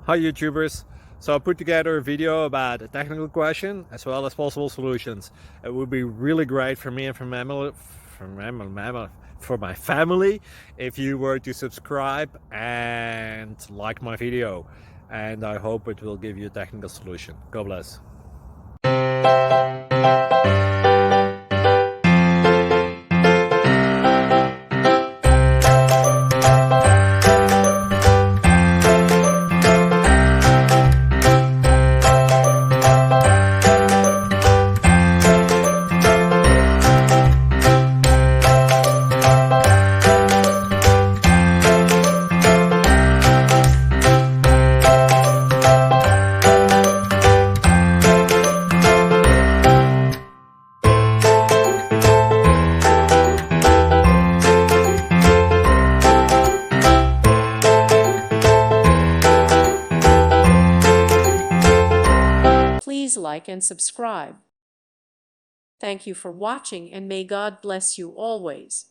Hi YouTubers. So I put together a video about a technical question as well as possible solutions. It would be really great for me and for my family if you were to subscribe and like my video, and I hope it will give you a technical solution. God bless. Please like and subscribe. Thank you for watching, and may God bless you always.